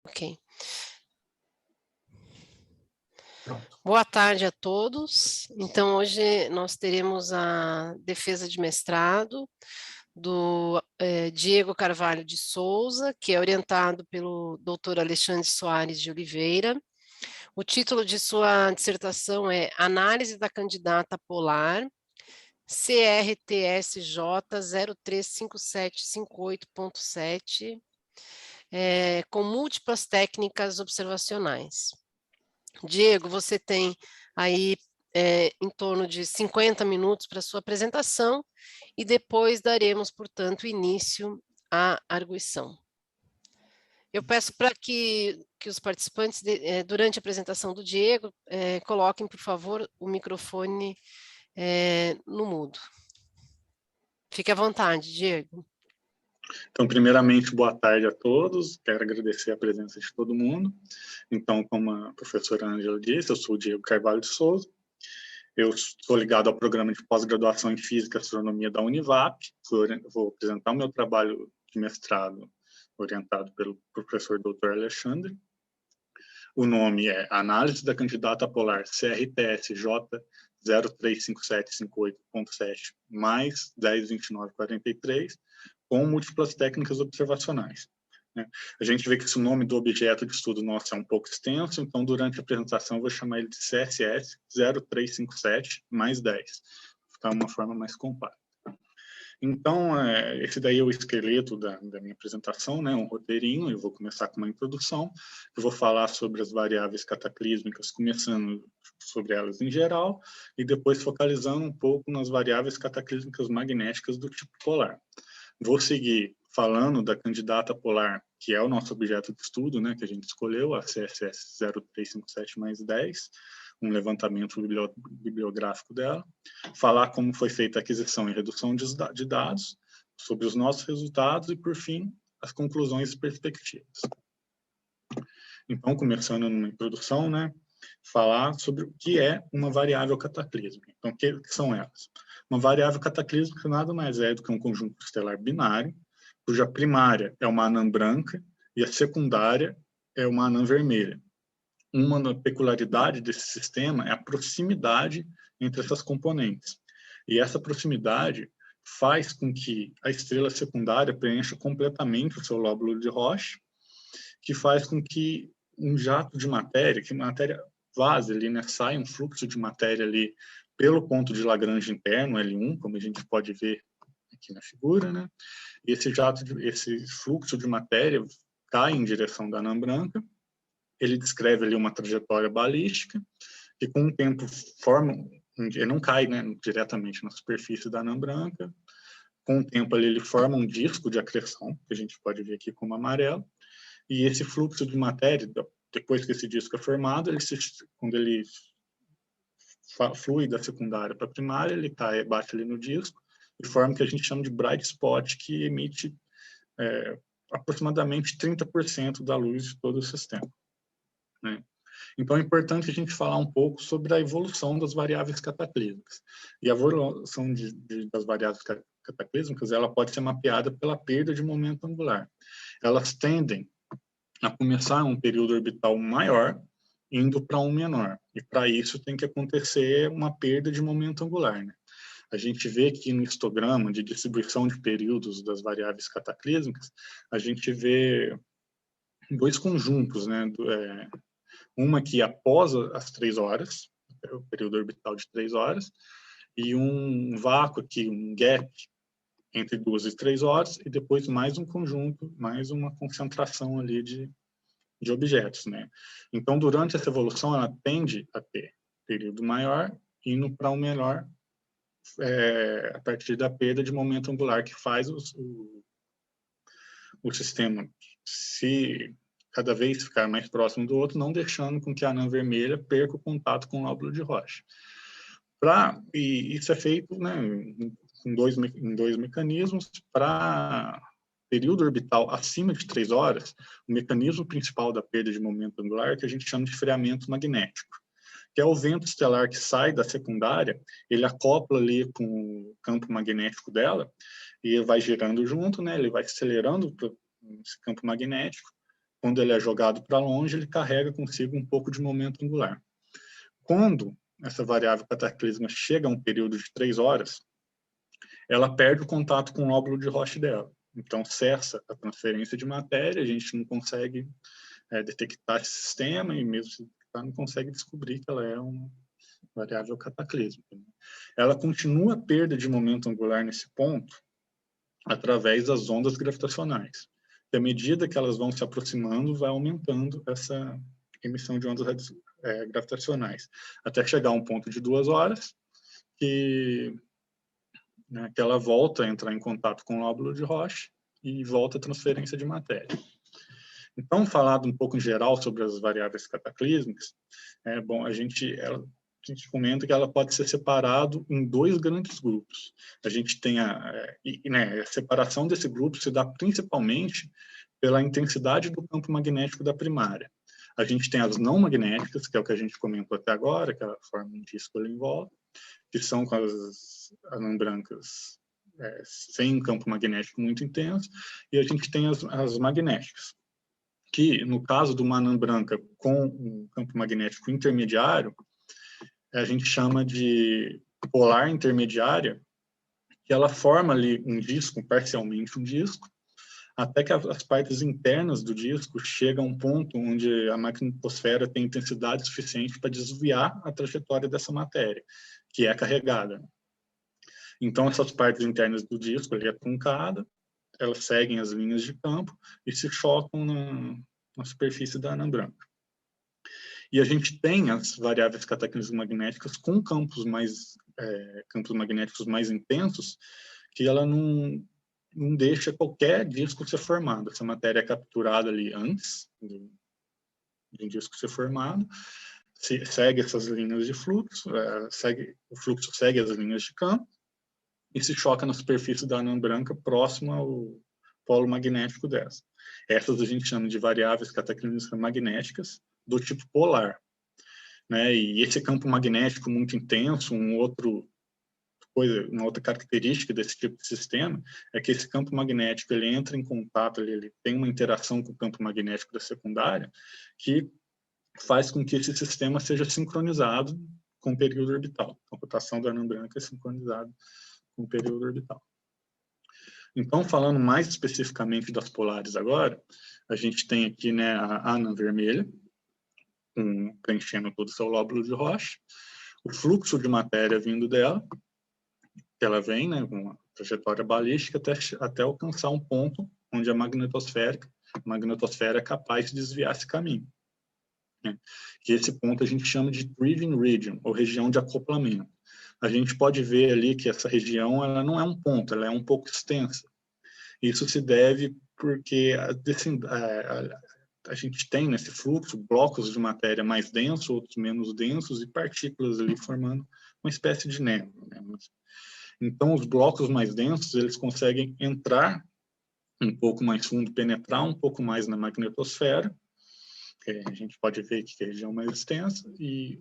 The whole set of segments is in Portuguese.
Ok. Pronto. Boa tarde a todos. Então, hoje nós teremos a defesa de mestrado do Diego Carvalho de Souza, que é orientado pelo Dr. Alexandre Soares de Oliveira. O título de sua dissertação é Análise da candidata polar CRTSJ 035758.7, com múltiplas técnicas observacionais. Diego, você tem aí em torno de 50 minutos para sua apresentação e depois daremos, portanto, início à arguição. Eu peço para que os participantes, durante a apresentação do Diego, coloquem, por favor, o microfone no mudo. Fique à vontade, Diego. Então, primeiramente, boa tarde a todos. Quero agradecer a presença de todo mundo. Então, como a professora Ângela disse, eu sou o Diego Carvalho de Souza. Eu sou ligado ao programa de pós-graduação em Física e Astronomia da Univap. Vou apresentar o meu trabalho de mestrado orientado pelo professor Dr. Alexandre. O nome é Análise da candidata polar CRTSJ 035758.7 mais 102943 com múltiplas técnicas observacionais. A gente vê que esse nome do objeto de estudo nosso é um pouco extenso, então durante a apresentação eu vou chamar ele de CSS 0357 mais 10, ficar uma forma mais compacta. Então, esse daí é o esqueleto da minha apresentação, né, um roteirinho. Eu vou começar com uma introdução, eu vou falar sobre as variáveis cataclísmicas, começando sobre elas em geral, e depois focalizando um pouco nas variáveis cataclísmicas magnéticas do tipo polar. Vou seguir falando da candidata polar, que é o nosso objeto de estudo, né, que a gente escolheu, a CSS 0357 mais 10, um levantamento bibliográfico dela, falar como foi feita a aquisição e redução de dados, sobre os nossos resultados e, por fim, as conclusões e perspectivas. Então, começando numa introdução, né, falar sobre o que é uma variável cataclísmica. Então, o que são elas? Uma variável cataclísmica nada mais é do que um conjunto estelar binário, cuja primária é uma anã branca e a secundária é uma anã vermelha. Uma peculiaridade desse sistema é a proximidade entre essas componentes. E essa proximidade faz com que a estrela secundária preencha completamente o seu lóbulo de Roche, que faz com que um jato de matéria, que matéria vaze ali, né, sai um fluxo de matéria ali pelo ponto de Lagrange interno, L1, como a gente pode ver aqui na figura, né? E esse fluxo de matéria cai em direção da anã branca. Ele descreve ali uma trajetória balística que com o tempo forma, ele não cai, né, diretamente na superfície da anã branca. Com o tempo ali, ele forma um disco de acreção, que a gente pode ver aqui como amarelo, e esse fluxo de matéria, depois que esse disco é formado, quando ele flui da secundária para a primária, ele bate ali no disco e forma o que a gente chama de bright spot, que emite aproximadamente 30% da luz de todo o sistema, né? Então, é importante a gente falar um pouco sobre a evolução das variáveis cataclísmicas. E a evolução das variáveis cataclísmicas, ela pode ser mapeada pela perda de momento angular. Elas tendem a começar um período orbital maior, indo para um menor. E, para isso, tem que acontecer uma perda de momento angular, né? A gente vê que no histograma de distribuição de períodos das variáveis cataclísmicas, a gente vê dois conjuntos, né? Uma que após as 3 horas, o período orbital de 3 horas, e um vácuo aqui, um gap entre 2 e 3 horas, e depois mais um conjunto, mais uma concentração ali de objetos, né? Então, durante essa evolução, ela tende a ter período maior, indo para um menor, a partir da perda de momento angular, que faz o sistema se cada vez ficar mais próximo do outro, não deixando com que a anã vermelha perca o contato com o lóbulo de Roche. E isso é feito, né, em dois mecanismos. Para período orbital acima de 3 horas, o mecanismo principal da perda de momento angular é que a gente chama de freamento magnético, que é o vento estelar que sai da secundária, ele acopla ali com o campo magnético dela e vai girando junto, né? Ele vai acelerando esse campo magnético quando ele é jogado para longe, ele carrega consigo um pouco de momento angular. Quando essa variável cataclisma chega a um período de 3 horas, ela perde o contato com o lóbulo de Roche dela. Então, cessa a transferência de matéria, a gente não consegue detectar esse sistema e mesmo se não consegue descobrir que ela é uma variável cataclisma. Ela continua a perda de momento angular nesse ponto através das ondas gravitacionais. E à medida que elas vão se aproximando, vai aumentando essa emissão de ondas gravitacionais, até chegar a um ponto de 2 horas, que ela volta a entrar em contato com o lóbulo de Roche e volta a transferência de matéria. Então, falado um pouco em geral sobre as variáveis cataclísmicas, bom, a gente comenta que ela pode ser separado em 2 grandes grupos. A gente tem a separação desse grupo se dá principalmente pela intensidade do campo magnético da primária. A gente tem as não magnéticas, que é o que a gente comentou até agora, que ela forma um disco ali em volta, que são com as anãs brancas sem um campo magnético muito intenso, e a gente tem as magnéticas, que no caso de uma anã branca com um campo magnético intermediário, a gente chama de polar intermediária, que ela forma ali um disco, parcialmente um disco, até que as partes internas do disco chegam a um ponto onde a magnetosfera tem intensidade suficiente para desviar a trajetória dessa matéria, que é carregada. Então, essas partes internas do disco, ele é truncada, elas seguem as linhas de campo e se chocam na superfície da anã branca. E a gente tem as variáveis cataclismo-magnéticas com campos magnéticos mais intensos, que ela não deixa qualquer disco ser formado. Essa matéria é capturada ali antes de um disco ser formado, segue essas linhas de fluxo, o fluxo segue as linhas de campo e se choca na superfície da anã branca próximo ao polo magnético dessa. Essas a gente chama de variáveis cataclísmicas magnéticas do tipo polar. E esse campo magnético muito intenso, uma outra característica desse tipo de sistema é que esse campo magnético ele entra em contato, ele tem uma interação com o campo magnético da secundária que faz com que esse sistema seja sincronizado com o período orbital. A rotação da anã branca é sincronizada com o período orbital. Então, falando mais especificamente das polares agora, a gente tem aqui a anã vermelha, preenchendo todo o seu lóbulo de Roche, o fluxo de matéria vindo dela, que ela vem com uma trajetória balística até alcançar um ponto onde a magnetosfera é capaz de desviar esse caminho. Que esse ponto a gente chama de Trieving Region, ou região de acoplamento. A gente pode ver ali que essa região ela não é um ponto, ela é um pouco extensa. Isso se deve porque a gente tem nesse fluxo blocos de matéria mais densos, outros menos densos, e partículas ali formando uma espécie de névoa. Então, os blocos mais densos, eles conseguem entrar um pouco mais fundo, penetrar um pouco mais na magnetosfera, que a gente pode ver que é a região mais extensa, e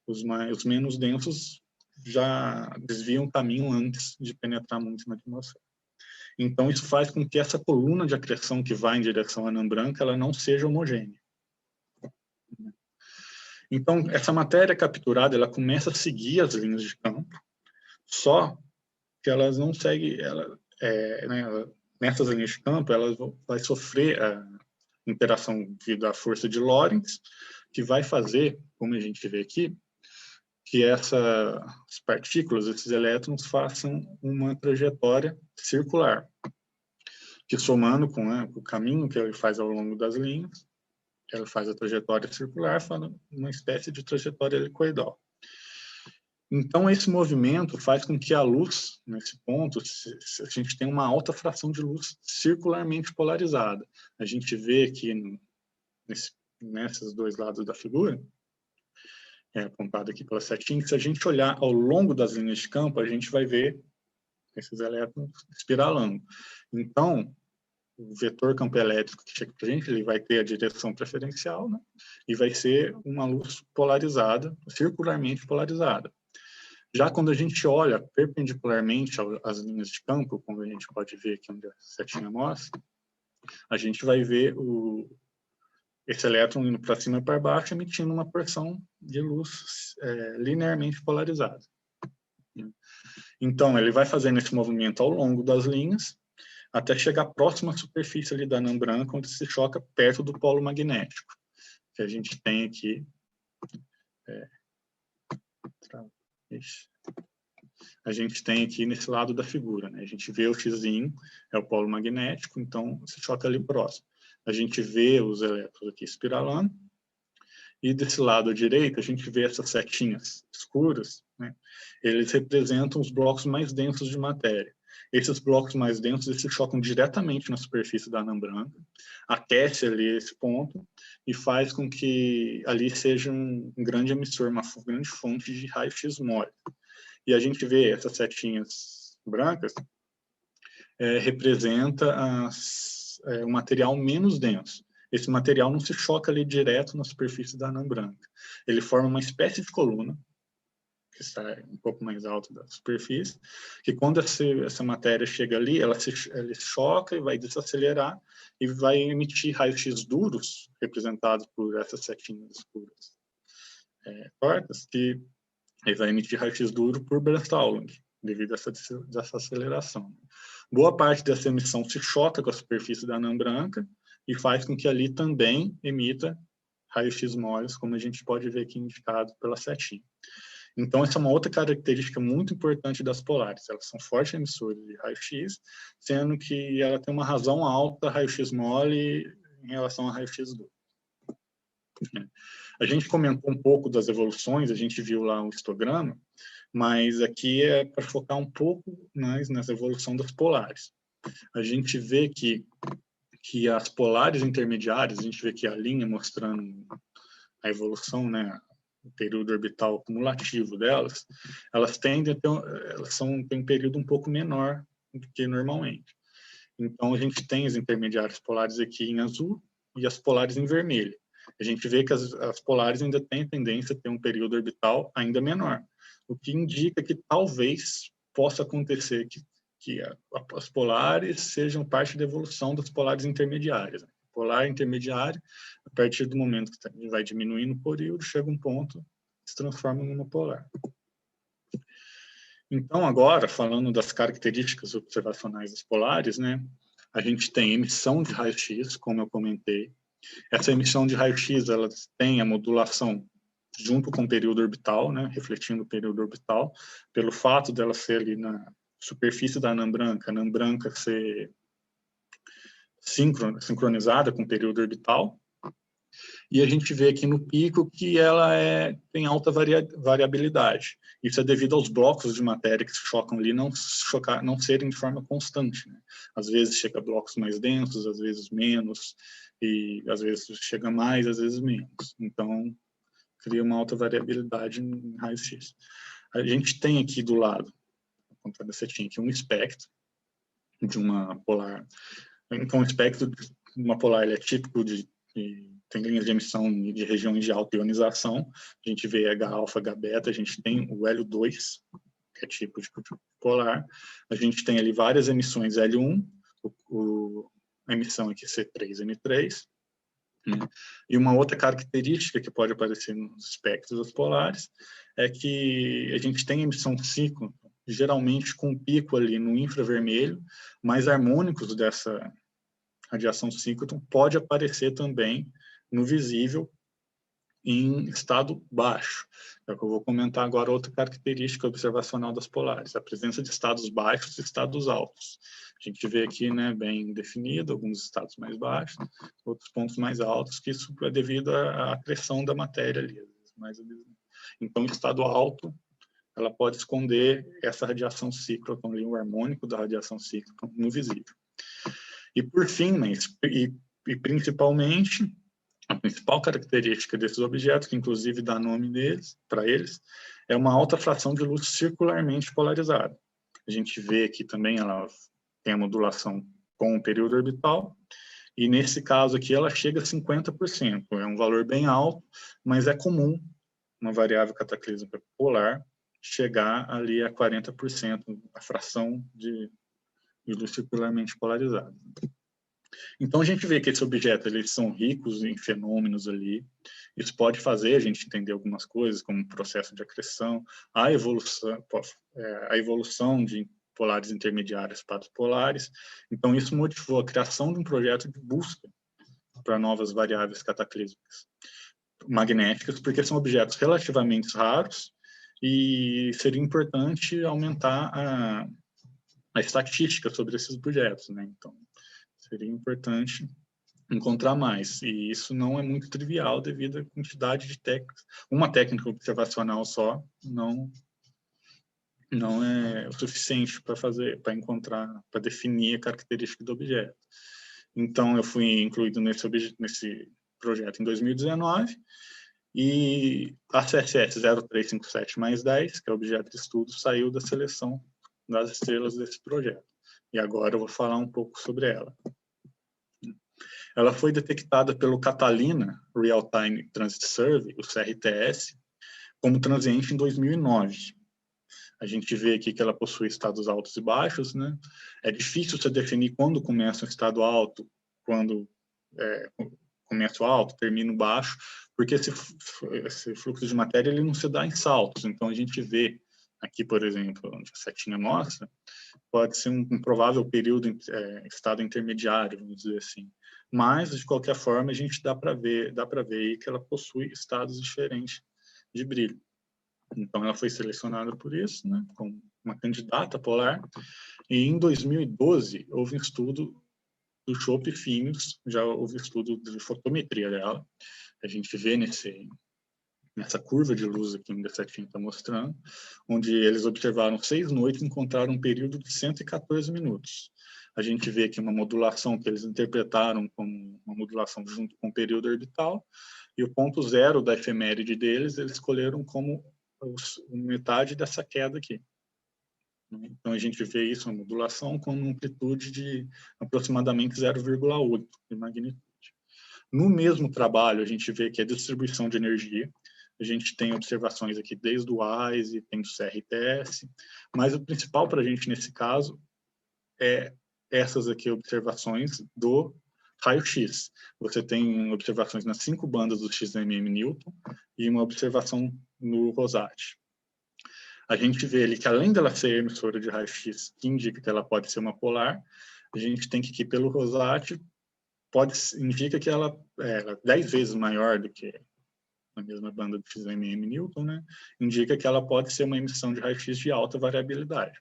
os menos densos já desviam o caminho antes de penetrar muito na atmosfera. Então, isso faz com que essa coluna de acreção que vai em direção à anã branca, ela não seja homogênea. Então, essa matéria capturada, ela começa a seguir as linhas de campo, só que elas não seguem, nessas linhas de campo, ela vai sofrer a interação devido à força de Lorentz, que vai fazer, como a gente vê aqui, que essas partículas, esses elétrons, façam uma trajetória circular, que somando com o caminho que ele faz ao longo das linhas, ela faz a trajetória circular, fazendo uma espécie de trajetória helicoidal. Então, esse movimento faz com que a luz, nesse ponto, a gente tenha uma alta fração de luz circularmente polarizada. A gente vê aqui, nesses 2 lados da figura, apontado aqui pela setinha, que se a gente olhar ao longo das linhas de campo, a gente vai ver esses elétrons espiralando. Então, o vetor campo elétrico que chega para a gente, ele vai ter a direção preferencial, e vai ser uma luz polarizada, circularmente polarizada. Já quando a gente olha perpendicularmente às linhas de campo, como a gente pode ver aqui onde a setinha mostra, a gente vai ver esse elétron indo para cima e para baixo, emitindo uma porção de luz linearmente polarizada. Então, ele vai fazendo esse movimento ao longo das linhas, até chegar próximo à superfície ali da anã branca, onde se choca perto do polo magnético, que a gente tem aqui. A gente tem aqui nesse lado da figura, né? A gente vê o xizinho, é o polo magnético, então se choca ali próximo. A gente vê os elétrons aqui espiralando, e desse lado à direita a gente vê essas setinhas escuras, né? Eles representam os blocos mais densos de matéria. Esses blocos mais densos, eles se chocam diretamente na superfície da anã branca, aquece ali esse ponto e faz com que ali seja um grande emissor, uma grande fonte de raio-x mole. E a gente vê essas setinhas brancas representa o material menos denso. Esse material não se choca ali direto na superfície da anã branca. Ele forma uma espécie de coluna, que está um pouco mais alto da superfície, que quando essa matéria chega ali, ela choca e vai desacelerar e vai emitir raios-x duros, representados por essas setinhas escuras tortas, que ele vai emitir raio-x duro por Brandstauling, devido a essa aceleração. Boa parte dessa emissão se choca com a superfície da anã branca e faz com que ali também emita raios-x moles, como a gente pode ver aqui indicado pela setinha. Então, essa é uma outra característica muito importante das polares. Elas são fortes emissores de raio-x, sendo que ela tem uma razão alta raio-x mole em relação a raio-x duro. A gente comentou um pouco das evoluções, a gente viu lá um histograma, mas aqui é para focar um pouco mais nessa evolução das polares. A gente vê que as polares intermediárias, a gente vê que a linha mostrando a evolução, né, o período orbital cumulativo delas, elas tendem a ter têm um período um pouco menor do que normalmente. Então, a gente tem as intermediárias polares aqui em azul e as polares em vermelho. A gente vê que as polares ainda têm tendência a ter um período orbital ainda menor, o que indica que talvez possa acontecer que as polares sejam parte da evolução das polares intermediárias. Polar intermediário, a partir do momento que vai diminuindo o período, chega um ponto que se transforma numa polar. Então, agora, falando das características observacionais das polares, né, a gente tem emissão de raio-x, como eu comentei. Essa emissão de raio-x, ela tem a modulação junto com o período orbital, né, refletindo o período orbital, pelo fato dela ser ali na superfície da anã branca ser sincronizada com o período orbital, e a gente vê aqui no pico que ela tem alta variabilidade. Isso é devido aos blocos de matéria que se chocam ali não serem de forma constante, né? Às vezes chega a blocos mais densos, às vezes menos, e às vezes chega mais, às vezes menos. Então, cria uma alta variabilidade em raio-x. A gente tem aqui do lado, quando você tinha aqui um espectro de uma polar. Então, o espectro de uma polar ele é típico tem linhas de emissão de regiões de alta ionização. A gente vê H-alfa, H-beta, a gente tem o hélio 2, que é típico de polar. A gente tem ali várias emissões L1, a emissão aqui C3N3. Né? E uma outra característica que pode aparecer nos espectros das polares é que a gente tem emissão ciclo, geralmente com um pico ali no infravermelho, mais harmônicos dessa radiação síncrotron pode aparecer também no visível em estado baixo. É o que eu vou comentar agora, outra característica observacional das polares, a presença de estados baixos e estados altos. A gente vê aqui, né, bem definido, alguns estados mais baixos, outros pontos mais altos, que isso é devido à pressão da matéria ali. Então, o estado alto, ela pode esconder essa radiação síncrotron, o harmônico da radiação síncrotron no visível. E por fim, e principalmente, a principal característica desses objetos, que inclusive dá nome para eles, é uma alta fração de luz circularmente polarizada. A gente vê aqui também, ela tem a modulação com o período orbital, e nesse caso aqui ela chega a 50%. É um valor bem alto, mas é comum uma variável cataclísmica polar chegar ali a 40%, a fração de luz circularmente polarizada. Então, a gente vê que esses objetos eles são ricos em fenômenos ali. Isso pode fazer a gente entender algumas coisas, como o processo de acreção, a evolução de polares intermediários para os polares. Então, isso motivou a criação de um projeto de busca para novas variáveis cataclísmicas magnéticas, porque são objetos relativamente raros e seria importante aumentar a estatística sobre esses objetos, né? Então, seria importante encontrar mais, e isso não é muito trivial devido à quantidade de técnicas. Uma técnica observacional só não é o suficiente para encontrar, para definir a característica do objeto. Então, eu fui incluído nesse projeto em 2019, e a CSS 0357 mais 10, que é o objeto de estudo, saiu da seleção das estrelas desse projeto. E agora eu vou falar um pouco sobre ela. Ela foi detectada pelo Catalina Real Time Transit Survey, o CRTS, como transiente em 2009. A gente vê aqui que ela possui estados altos e baixos, né? É difícil você definir quando começa um estado alto, quando começa o alto, termina o baixo, porque esse fluxo de matéria ele não se dá em saltos. Então, a gente vê aqui, por exemplo, onde a setinha mostra, pode ser um provável período, estado intermediário, vamos dizer assim. Mas, de qualquer forma, a gente dá para ver aí que ela possui estados diferentes de brilho. Então, ela foi selecionada por isso, né, como uma candidata polar. E em 2012, houve um estudo do Chope Phineus, já houve estudo de fotometria dela. A gente vê nessa curva de luz aqui onde a setinha está mostrando, onde eles observaram 6 noites e encontraram um período de 114 minutos. A gente vê aqui uma modulação que eles interpretaram como uma modulação junto com o período orbital, e o ponto zero da efeméride deles, eles escolheram como metade dessa queda aqui. Então, a gente vê isso, uma modulação com uma amplitude de aproximadamente 0,8 de magnitude. No mesmo trabalho, a gente vê que a distribuição de energia, a gente tem observações aqui desde o WISE, tem o CRTS, mas o principal para a gente nesse caso é essas aqui observações do raio-x. Você tem observações nas 5 bandas do XMM Newton e uma observação no Rosat. A gente vê ali que, além dela ser emissora de raio-x, que indica que ela pode ser uma polar, a gente tem que ir pelo Rosat, indica que ela é 10 vezes maior do que a mesma banda do XMM Newton, né? Indica que ela pode ser uma emissão de raio-x de alta variabilidade.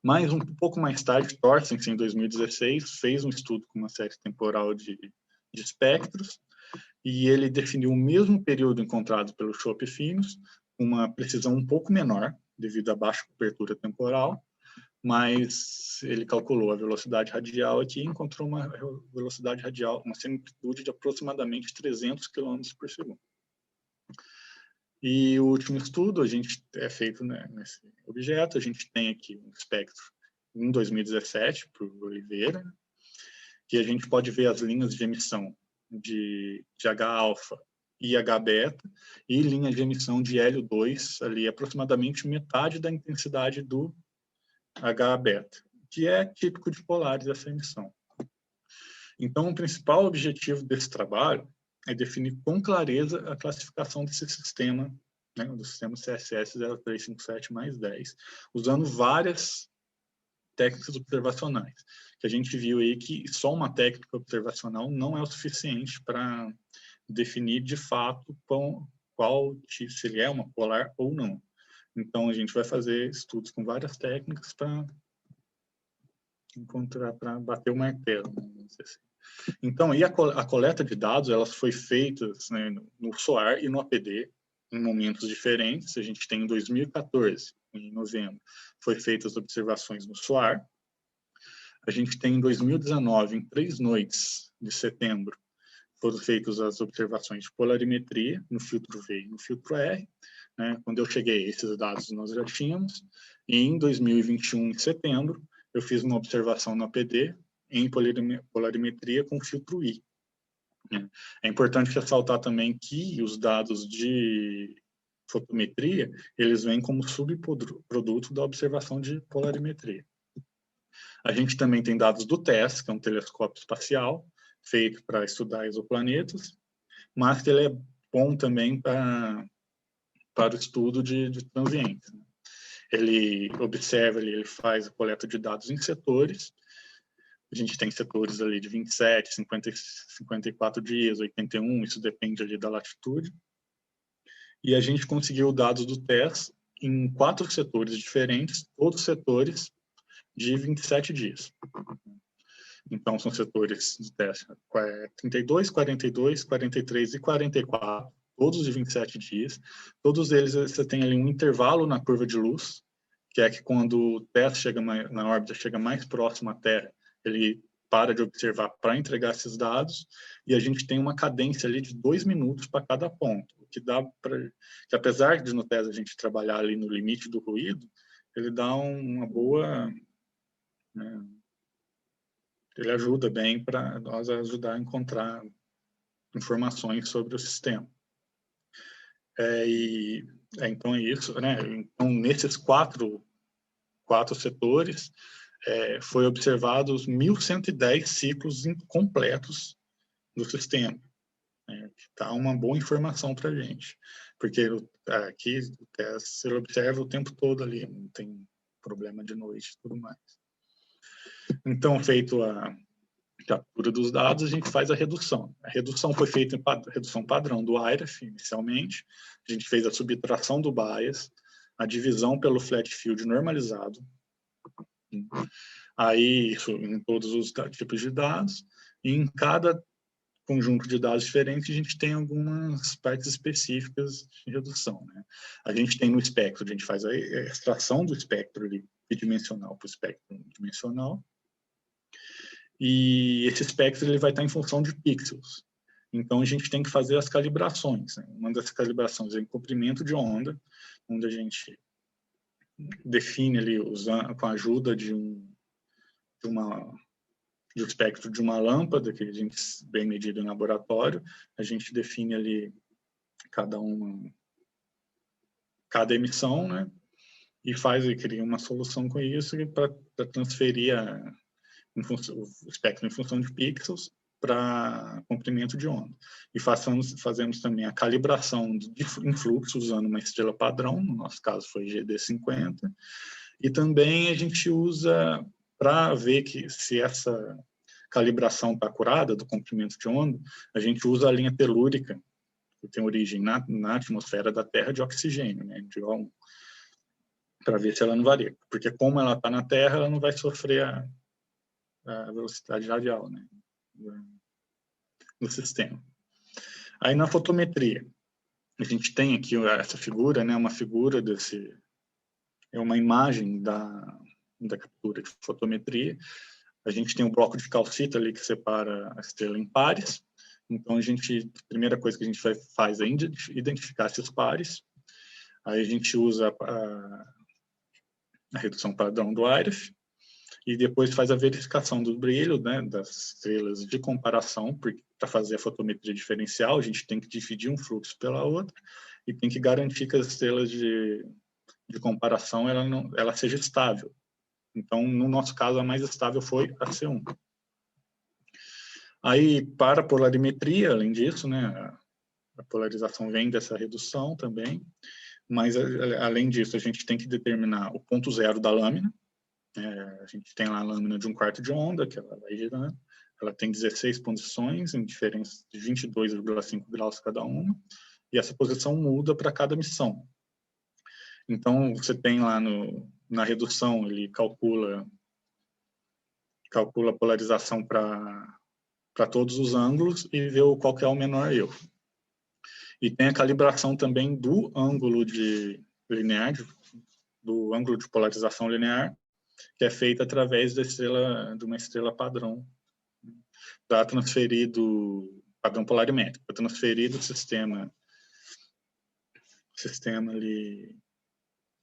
Mas, um pouco mais tarde, Thorsen, em 2016, fez um estudo com uma série temporal de espectros, e ele definiu o mesmo período encontrado pelo Chope Phineus, uma precisão um pouco menor, devido à baixa cobertura temporal, mas ele calculou a velocidade radial aqui e encontrou uma velocidade radial, uma semi-amplitude de aproximadamente 300 km por segundo. E o último estudo é feito, né, nesse objeto, a gente tem aqui um espectro em 2017, por Oliveira, que a gente pode ver as linhas de emissão de H-alfa e H-beta, e linha de emissão de hélio 2, ali aproximadamente metade da intensidade do H-beta, que é típico de polares essa emissão. Então, o principal objetivo desse trabalho é definir com clareza a classificação desse sistema, né, do sistema CSS 0357 mais 10, usando várias técnicas observacionais. Que a gente viu aí que só uma técnica observacional não é o suficiente para definir de fato se ele é uma polar ou não. Então, a gente vai fazer estudos com várias técnicas para bater o martelo, vamos dizer assim. Então, e a coleta de dados, elas foi feita, né, no SOAR e no APD, em momentos diferentes. A gente tem em 2014, em novembro, foi feitas observações no SOAR. A gente tem em 2019, em 3 noites de setembro, foram feitas as observações de polarimetria no filtro V e no filtro R. Né? Quando eu cheguei, esses dados nós já tínhamos. E em 2021, em setembro, eu fiz uma observação no APD em polarimetria com filtro I. É importante ressaltar também que os dados de fotometria, eles vêm como subproduto da observação de polarimetria. A gente também tem dados do TESS, que é um telescópio espacial, feito para estudar exoplanetas, mas que ele é bom também para o estudo de transientes. Ele observa, ele faz a coleta de dados em setores. A gente tem setores ali de 27, 50, 54 dias, 81, isso depende ali da latitude. E a gente conseguiu dados do TESS em 4 setores diferentes, todos setores de 27 dias. Então, são setores de teste 32, 42, 43 e 44, todos de 27 dias. Todos eles, você tem ali um intervalo na curva de luz, que é que quando o teste chega na órbita, chega mais próximo à Terra, ele para de observar para entregar esses dados, e a gente tem uma cadência ali de 2 minutos para cada ponto, o que dá para, que apesar de no TESS a gente trabalhar ali no limite do ruído, ele dá uma boa, né, ele ajuda bem para nós ajudar a encontrar informações sobre o sistema. Então é isso, né? Então, nesses quatro setores, foi observados 1.110 ciclos completos do sistema. Que dá uma boa informação para a gente, porque aqui o teste ele observa o tempo todo ali, não tem problema de noite e tudo mais. Então, feito a captura dos dados, a gente faz a redução. A redução foi feita em redução padrão do IREF, inicialmente. A gente fez a subtração do bias, a divisão pelo flat field normalizado. Aí, isso em todos os tipos de dados. E em cada conjunto de dados diferentes, a gente tem algumas partes específicas de redução, né? A gente tem no espectro, a gente faz a extração do espectro bidimensional para o espectro dimensional. E esse espectro ele vai estar em função de pixels. Então, a gente tem que fazer as calibrações. Né? Uma das calibrações é em comprimento de onda, onde a gente define ali, com a ajuda de um espectro de uma lâmpada, que a gente bem medido em laboratório, a gente define ali cada emissão, né? E cria uma solução com isso para transferir o espectro em função de pixels para comprimento de onda. E fazemos também a calibração em fluxo usando uma estrela padrão, no nosso caso foi GD50, e também a gente usa para ver se essa calibração está acurada do comprimento de onda, a gente usa a linha telúrica, que tem origem na atmosfera da Terra de oxigênio, né, de O1, para ver se ela não varia. Porque como ela está na Terra, ela não vai sofrer a velocidade radial, né, do sistema. Aí na fotometria, a gente tem aqui essa figura, né, uma figura é uma imagem da captura de fotometria. A gente tem um bloco de calcita ali que separa a estrela em pares. Então, a primeira coisa que a gente faz é identificar esses pares. Aí a gente usa a redução padrão do IREF e depois faz a verificação do brilho, né, das estrelas de comparação, para fazer a fotometria diferencial, a gente tem que dividir um fluxo pela outra e tem que garantir que as estrelas de comparação ela seja estável. Então, no nosso caso, a mais estável foi a C1. Aí, para a polarimetria, além disso, né, a polarização vem dessa redução também, mas, além disso, a gente tem que determinar o ponto zero da lâmina. A gente tem lá a lâmina de 1/4 de onda, que ela vai girando. Ela tem 16 posições, em diferença de 22,5 graus cada uma, e essa posição muda para cada missão. Então, você tem lá na redução, ele calcula a polarização para todos os ângulos e vê qual que é o menor erro. E tem a calibração também do ângulo linear, do ângulo de polarização linear, que é feita através de uma estrela padrão, para transferir do padrão polarimétrico, para transferir do sistema ali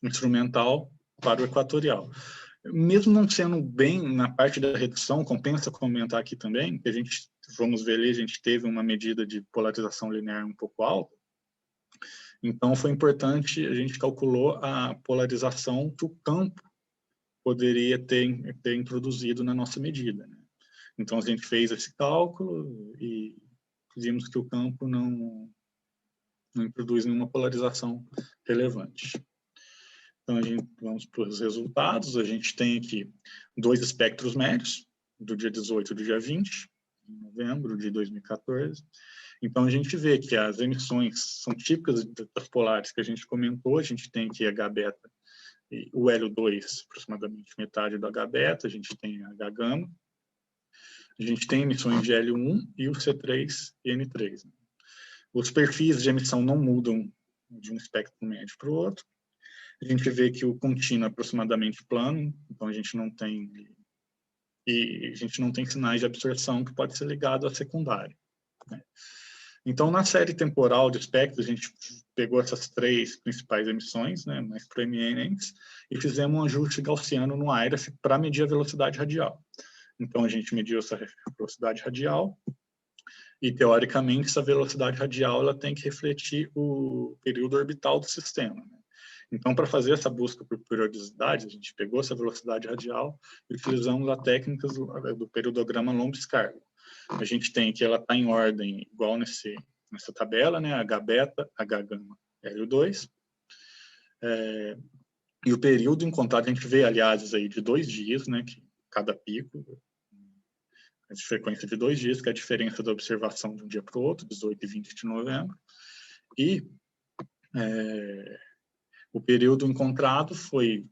instrumental para o equatorial. Mesmo não sendo bem na parte da redução, compensa comentar aqui também, que vamos ver ali, a gente teve uma medida de polarização linear um pouco alta, então foi importante, a gente calculou a polarização que o campo poderia ter introduzido na nossa medida, né? Então, a gente fez esse cálculo e vimos que o campo não introduz nenhuma polarização relevante. Então, vamos para os resultados. A gente tem aqui 2 espectros médios, do dia 18 e do dia 20 de novembro de 2014. Então, a gente vê que as emissões são típicas das polares que a gente comentou. A gente tem aqui H-beta e o Hélio-2, aproximadamente metade do H-beta. A gente tem H-gama. A gente tem emissões de Hélio-1 e o C3 e N3. Os perfis de emissão não mudam de um espectro médio para o outro. A gente vê que o contínuo é aproximadamente plano, então a gente não tem sinais de absorção que pode ser ligado à secundária, né? Então, na série temporal de espectros, a gente pegou essas 3 principais emissões, né, mais proeminentes, e fizemos um ajuste gaussiano no IRAF para medir a velocidade radial. Então, a gente mediu essa velocidade radial e, teoricamente, essa velocidade radial ela tem que refletir o período orbital do sistema, né? Então, para fazer essa busca por periodicidade, a gente pegou essa velocidade radial e utilizamos a técnica do periodograma lombo-escargo. A gente tem que ela está em ordem igual nessa tabela, né? H-beta, H-gama, Hélio-2. E o período encontrado, a gente vê aliases aí de 2 dias, né? Que cada pico, a frequência de 2 dias, que é a diferença da observação de um dia para o outro, 18 e 20 de novembro. E o período encontrado foi,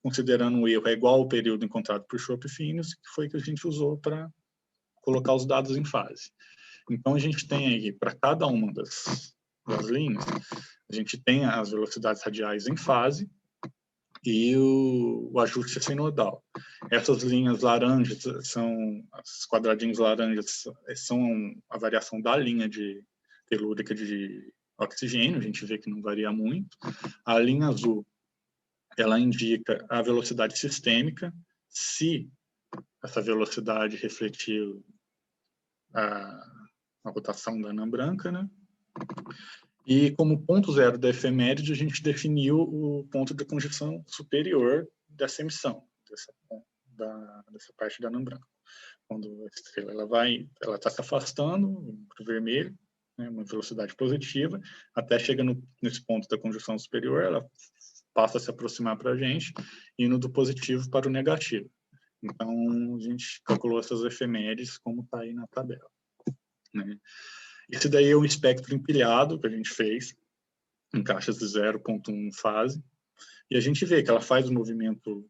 considerando o erro, é igual ao período encontrado por Schopp e Phineas, que foi que a gente usou para colocar os dados em fase. Então, a gente tem aí, para cada uma das linhas, a gente tem as velocidades radiais em fase, e o ajuste sinodal. Essas linhas laranjas os quadradinhos laranjas são a variação da linha telúrica de oxigênio, a gente vê que não varia muito. A linha azul, ela indica a velocidade sistêmica, se essa velocidade refletir a rotação da anã branca, né? E como ponto zero da efeméride, a gente definiu o ponto de conjunção superior dessa emissão, dessa parte da anã branca. Quando a estrela ela está se afastando para o vermelho, né, uma velocidade positiva, até chega nesse ponto da conjunção superior, ela passa a se aproximar para a gente, indo do positivo para o negativo. Então, a gente calculou essas efemérides como está aí na tabela, né? Esse daí é um espectro empilhado que a gente fez, em caixas de 0,1 fase, e a gente vê que ela faz o movimento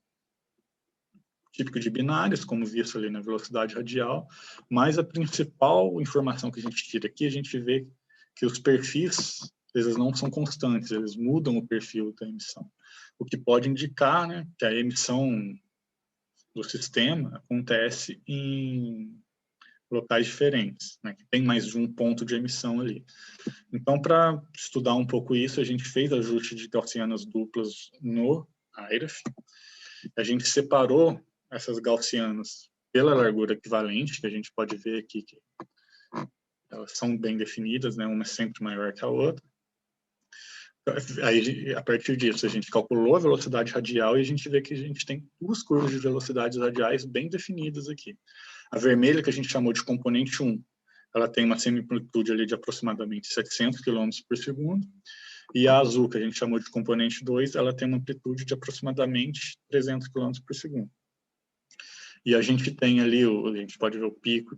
típico de binários, como visto ali na velocidade radial, mas a principal informação que a gente tira aqui, a gente vê que os perfis, eles não são constantes, eles mudam o perfil da emissão, o que pode indicar, né, que a emissão do sistema acontece em locais diferentes, né, que tem mais de um ponto de emissão ali. Então, para estudar um pouco isso, a gente fez ajuste de gaussianas duplas no IRAF. A gente separou essas gaussianas pela largura equivalente, que a gente pode ver aqui que elas são bem definidas, né, uma é sempre maior que a outra. Aí, a partir disso, a gente calculou a velocidade radial e a gente vê que a gente tem 2 curvas de velocidades radiais bem definidas aqui. A vermelha, que a gente chamou de componente 1, ela tem uma semi-amplitude ali de aproximadamente 700 km por segundo, e a azul, que a gente chamou de componente 2, ela tem uma amplitude de aproximadamente 300 km por segundo. E a gente tem ali, a gente pode ver o pico,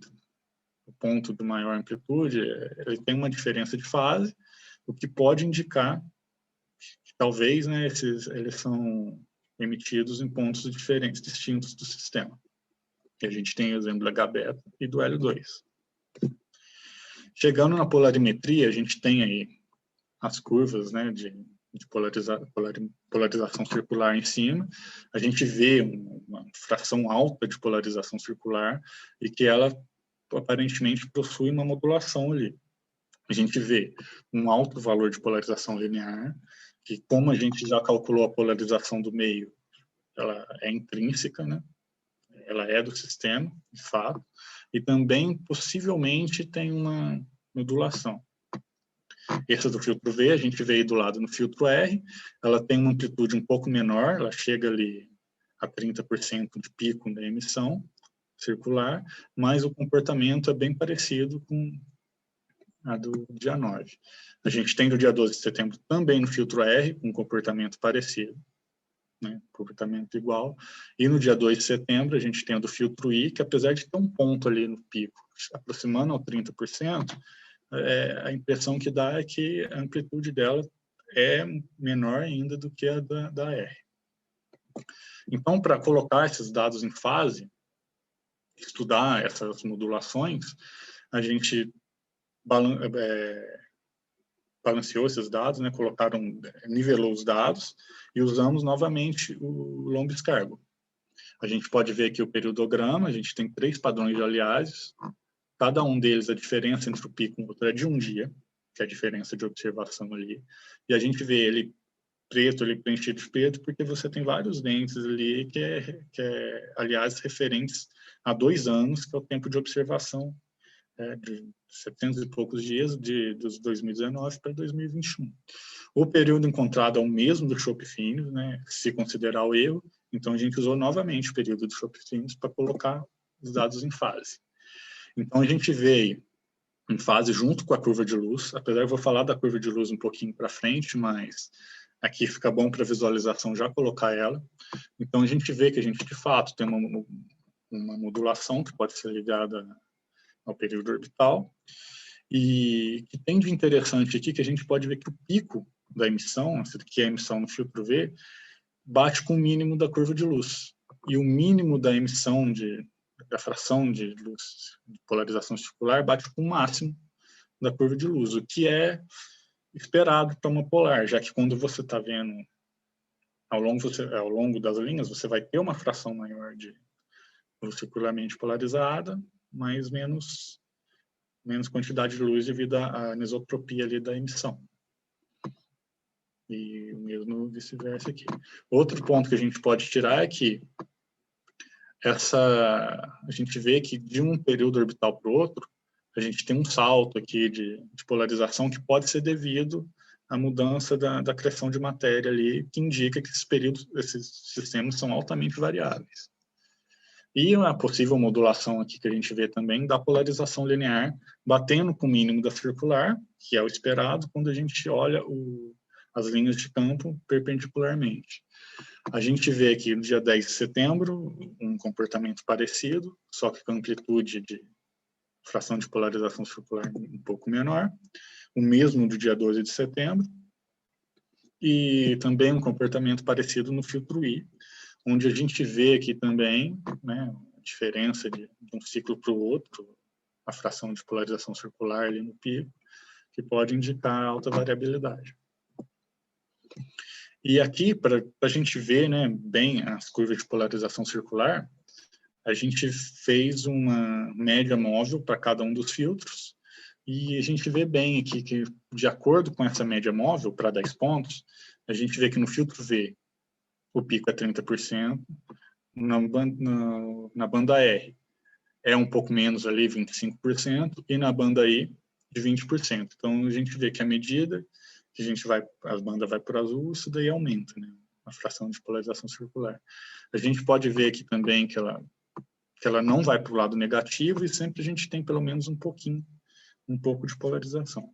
o ponto de maior amplitude, ele tem uma diferença de fase, o que pode indicar que talvez, né, eles são emitidos em pontos diferentes, distintos do sistema. E a gente tem o exemplo do H-beta e do Hélio-2. Chegando na polarimetria, a gente tem aí as curvas, né, de polarização circular em cima. A gente vê uma fração alta de polarização circular e que ela aparentemente possui uma modulação ali. A gente vê um alto valor de polarização linear, que como a gente já calculou a polarização do meio, ela é intrínseca, né? Ela é do sistema, de fato, e também possivelmente tem uma modulação. Essa do filtro V, a gente vê aí do lado no filtro R, ela tem uma amplitude um pouco menor, ela chega ali a 30% de pico da emissão circular, mas o comportamento é bem parecido com a do dia 9. A gente tem no dia 12 de setembro também no filtro R, com um comportamento parecido, né, comportamento igual, e no dia 2 de setembro a gente tem a do filtro I, que apesar de ter um ponto ali no pico, aproximando ao 30%, a impressão que dá é que a amplitude dela é menor ainda do que a da R. Então, para colocar esses dados em fase, estudar essas modulações, a gente balanceou esses dados, né, nivelou os dados e usamos novamente o Lombis-Cargo. A gente pode ver aqui o periodograma, a gente tem 3 padrões de aliases, cada um deles, a diferença entre o pico e o outro é de 1 dia, que é a diferença de observação ali, e a gente vê ele preto, ele preenchido de preto, porque você tem vários dentes ali que aliás, referentes a 2 anos, que é o tempo de observação de 700 e poucos dias dos 2019 para 2021. O período encontrado é o mesmo do Chopp Finos, né, se considerar o erro, então a gente usou novamente o período do Chopp Finos para colocar os dados em fase. Então a gente veio em fase junto com a curva de luz, apesar eu vou falar da curva de luz um pouquinho para frente, mas aqui fica bom para visualização já colocar ela. Então a gente vê que a gente de fato tem uma modulação que pode ser ligada ao período orbital, e que tem de interessante aqui que a gente pode ver que o pico da emissão, que é a emissão no filtro V, bate com o mínimo da curva de luz. E o mínimo da emissão da fração de luz de polarização circular bate com o máximo da curva de luz, o que é esperado para uma polar, já que quando você está vendo ao longo das linhas, você vai ter uma fração maior de luz circularmente polarizada, mas menos quantidade de luz devido à anisotropia ali da emissão. E o mesmo vice-versa aqui. Outro ponto que a gente pode tirar é que a gente vê que de um período orbital para o outro, a gente tem um salto aqui de polarização que pode ser devido à mudança da acreção de matéria ali, que indica que esses sistemas são altamente variáveis. E a possível modulação aqui que a gente vê também da polarização linear, batendo com o mínimo da circular, que é o esperado quando a gente olha as linhas de campo perpendicularmente. A gente vê aqui no dia 10 de setembro um comportamento parecido, só que com amplitude de fração de polarização circular um pouco menor, o mesmo do dia 12 de setembro, e também um comportamento parecido no filtro I, onde a gente vê aqui também, né, a diferença de um ciclo para o outro, a fração de polarização circular ali no pico, que pode indicar alta variabilidade. E aqui, para a gente ver, né, bem as curvas de polarização circular, a gente fez uma média móvel para cada um dos filtros, e a gente vê bem aqui que, de acordo com essa média móvel, para 10 pontos, a gente vê que no filtro V, o pico é 30%, na banda R é um pouco menos ali, 25%, e na banda I, de 20%. Então, a gente vê que à medida que a banda vai para o azul, isso daí aumenta, né? A fração de polarização circular. A gente pode ver aqui também que ela não vai para o lado negativo e sempre a gente tem pelo menos um pouco de polarização.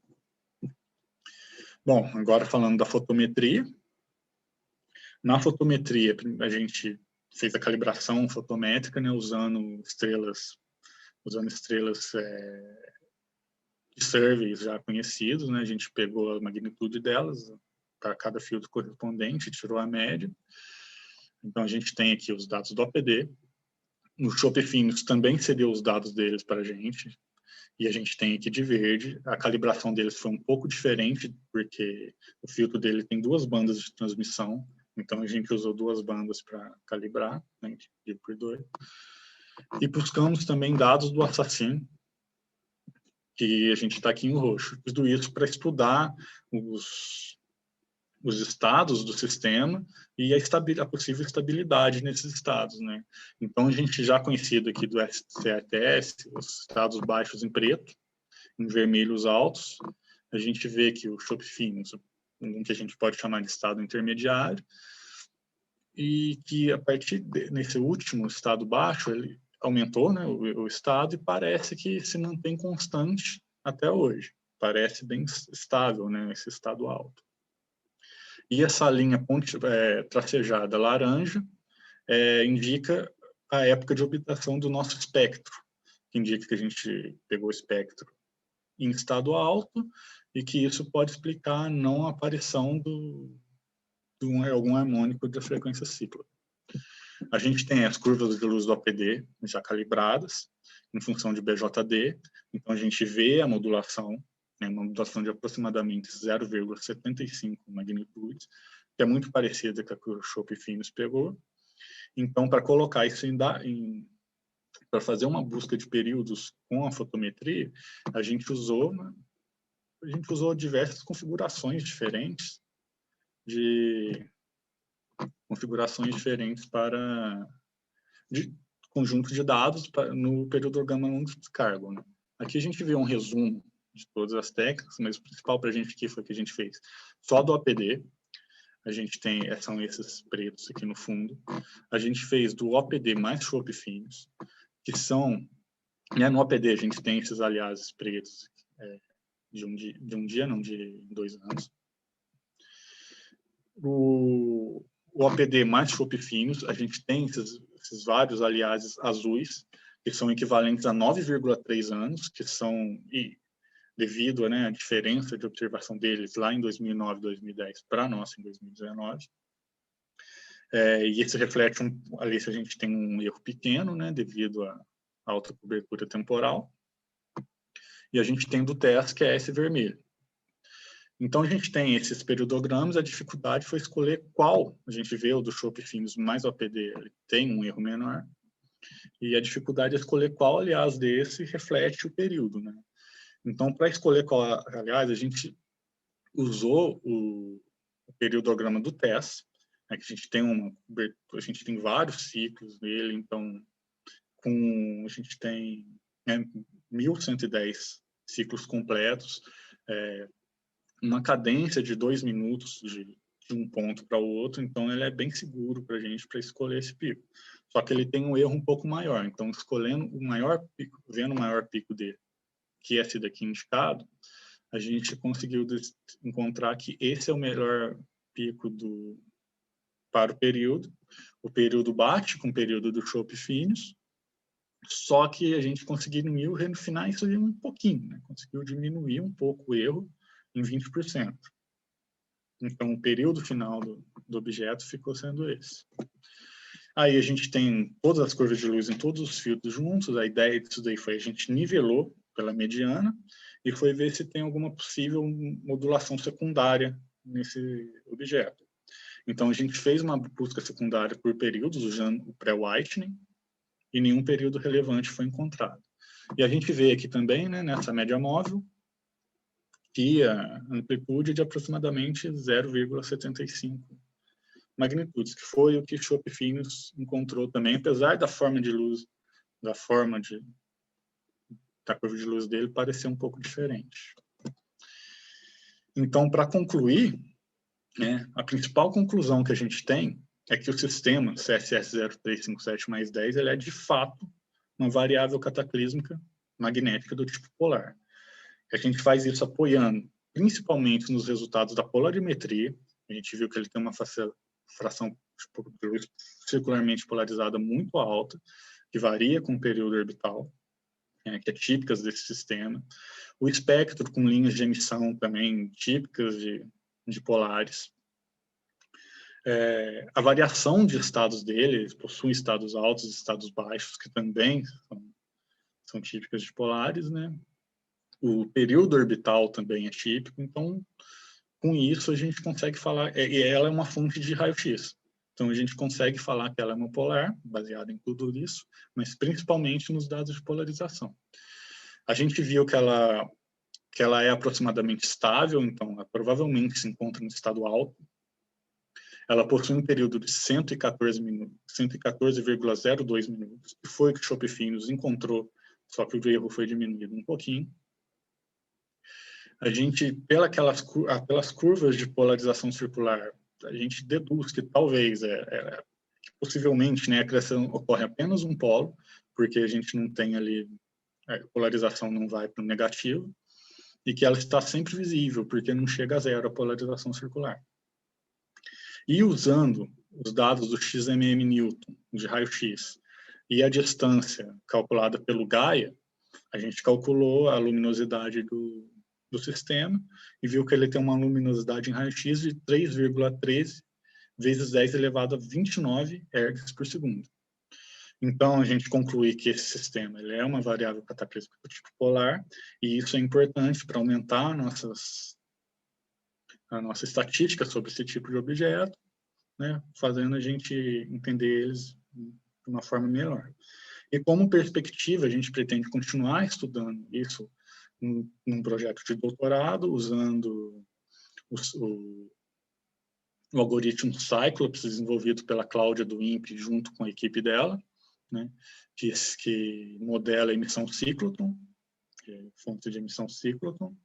Bom, agora falando da fotometria. Na fotometria, a gente fez a calibração fotométrica, né, usando estrelas de surveys já conhecidos, né, a gente pegou a magnitude delas para cada filtro correspondente, tirou a média. Então, a gente tem aqui os dados do OPD. O Chopp Finos também cedeu os dados deles para a gente, e a gente tem aqui de verde. A calibração deles foi um pouco diferente, porque o filtro dele tem 2 bandas de transmissão, então a gente usou 2 bandas para calibrar, né, a gente dividiu por 2. E buscamos também dados do Assassin, que a gente está aqui em roxo. Tudo isso para estudar os estados do sistema e a possível estabilidade nesses estados, né? Então, a gente já conhecido aqui do CATS, os estados baixos em preto, em vermelho os altos, a gente vê que o Chopp Finos, que a gente pode chamar de estado intermediário, e que a partir nesse último estado baixo, ele aumentou, né, o estado, e parece que se mantém constante até hoje. Parece bem estável, né, esse estado alto. E essa linha tracejada laranja indica a época de obtação do nosso espectro, que indica que a gente pegou o espectro em estado alto e que isso pode explicar a não aparição de algum harmônico da frequência cíclica. A gente tem as curvas de luz do APD já calibradas em função de BJD, então a gente vê a modulação, né, uma modulação de aproximadamente 0,75 magnitudes, que é muito parecida com a que o Chope-Finos pegou. Então, para colocar isso para fazer uma busca de períodos com a fotometria, a gente usou diversas configurações diferentes de conjunto de dados no periodograma longo de descarga, né? Aqui a gente vê um resumo de todas as técnicas, mas o principal para a gente aqui foi que a gente fez só do APD. A gente são esses pretos aqui no fundo. A gente fez do OPD mais Chope-Finos, que são... no OPD a gente tem esses aliases pretos de um dia, não de 2 anos. O OPD mais Chope-Finos, a gente tem esses vários aliases azuis, que são equivalentes a 9,3 anos, que são, devido, né, à diferença de observação deles lá em 2009, 2010 para nós em 2019. E esse reflete, ali a gente tem um erro pequeno, né, devido à alta cobertura temporal. E a gente tem do TESS, que é esse vermelho. Então, a gente tem esses periodogramas, a dificuldade foi escolher qual. A gente vê o do Chope-Finos mais OPD, ele tem um erro menor, e a dificuldade é escolher qual, aliás, desse reflete o período, né? Então, para escolher qual, aliás, a gente usou o periodograma do TESS, né, que a gente tem vários ciclos dele, então, a gente tem 1.110 ciclos completos, uma cadência de 2 minutos de um ponto para o outro, então ele é bem seguro para a gente para escolher esse pico. Só que ele tem um erro um pouco maior, então escolhendo o maior pico, vendo o maior pico dele, que é esse daqui indicado, a gente conseguiu encontrar que esse é o melhor pico para o período. O período bate com o período do Chope-Finos, só que a gente conseguiu refinar isso de um pouquinho, né? Conseguiu diminuir um pouco o erro em 20%. Então, o período final do objeto ficou sendo esse. Aí a gente tem todas as curvas de luz em todos os filtros juntos. A ideia disso daí foi a gente nivelou pela mediana e foi ver se tem alguma possível modulação secundária nesse objeto. Então, a gente fez uma busca secundária por períodos, usando o pré-whitening, e nenhum período relevante foi encontrado. E a gente vê aqui também, né, nessa média móvel, que a amplitude é de aproximadamente 0,75 magnitudes, que foi o que Chope-Finos encontrou também, apesar da forma de luz, da curva de luz dele parecer um pouco diferente. Então, para concluir, né, a principal conclusão que a gente tem é que o sistema CSS 0357 mais 10 ele é, de fato, uma variável cataclísmica magnética do tipo polar. A gente faz isso apoiando principalmente nos resultados da polarimetria. A gente viu que ele tem uma fração de luz circularmente polarizada muito alta, que varia com o período orbital, que é típicas desse sistema. O espectro com linhas de emissão também típicas de polares. A variação de estados dele, eles possuem estados altos e estados baixos, que também são típicas de polares, né? O período orbital também é típico, então, com isso, a gente consegue falar, e ela é uma fonte de raio-x. Então, a gente consegue falar que ela é uma polar, baseada em tudo isso, mas principalmente nos dados de polarização. A gente viu que ela é aproximadamente estável, então, ela provavelmente se encontra no estado alto. Ela possui um período de 114,02 minutos, que foi o que Chope-Finos encontrou, só que o erro foi diminuído um pouquinho. A gente, pelas curvas de polarização circular, a gente deduz que talvez, que possivelmente, né, a criação ocorre apenas um polo, porque a gente não tem ali, a polarização não vai para o negativo, e que ela está sempre visível, porque não chega a zero a polarização circular. E usando os dados do XMM Newton, de raio-x, e a distância calculada pelo Gaia, a gente calculou a luminosidade do sistema e viu que ele tem uma luminosidade em raio-x de 3,13 vezes 10 elevado a 29 Hz por segundo. Então, a gente conclui que esse sistema ele é uma variável cataclísmica do tipo polar, e isso é importante para aumentar a nossa estatística sobre esse tipo de objeto, né, fazendo a gente entender eles de uma forma melhor. E como perspectiva, a gente pretende continuar estudando isso num projeto de doutorado, usando o algoritmo Cyclops, desenvolvido pela Cláudia do INPE, junto com a equipe dela, né, que modela a emissão ciclotron, que é fonte de emissão ciclotron,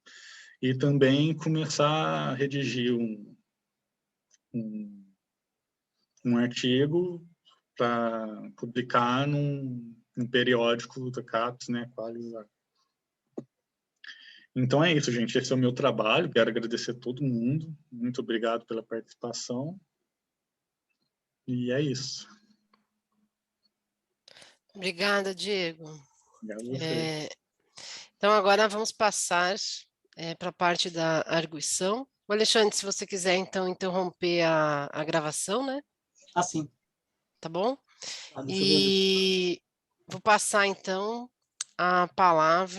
e também começar a redigir um artigo para publicar num periódico da CAPES, né, Qualis. Então é isso, gente. Esse é o meu trabalho. Quero agradecer a todo mundo. Muito obrigado pela participação. E é isso. Obrigada, Diego. Obrigado a você. Então, agora vamos passar para a parte da arguição. O Alexandre, se você quiser, então, interromper a gravação, né? Sim. Tá bom? Deixa eu ver. E vou passar, então, a palavra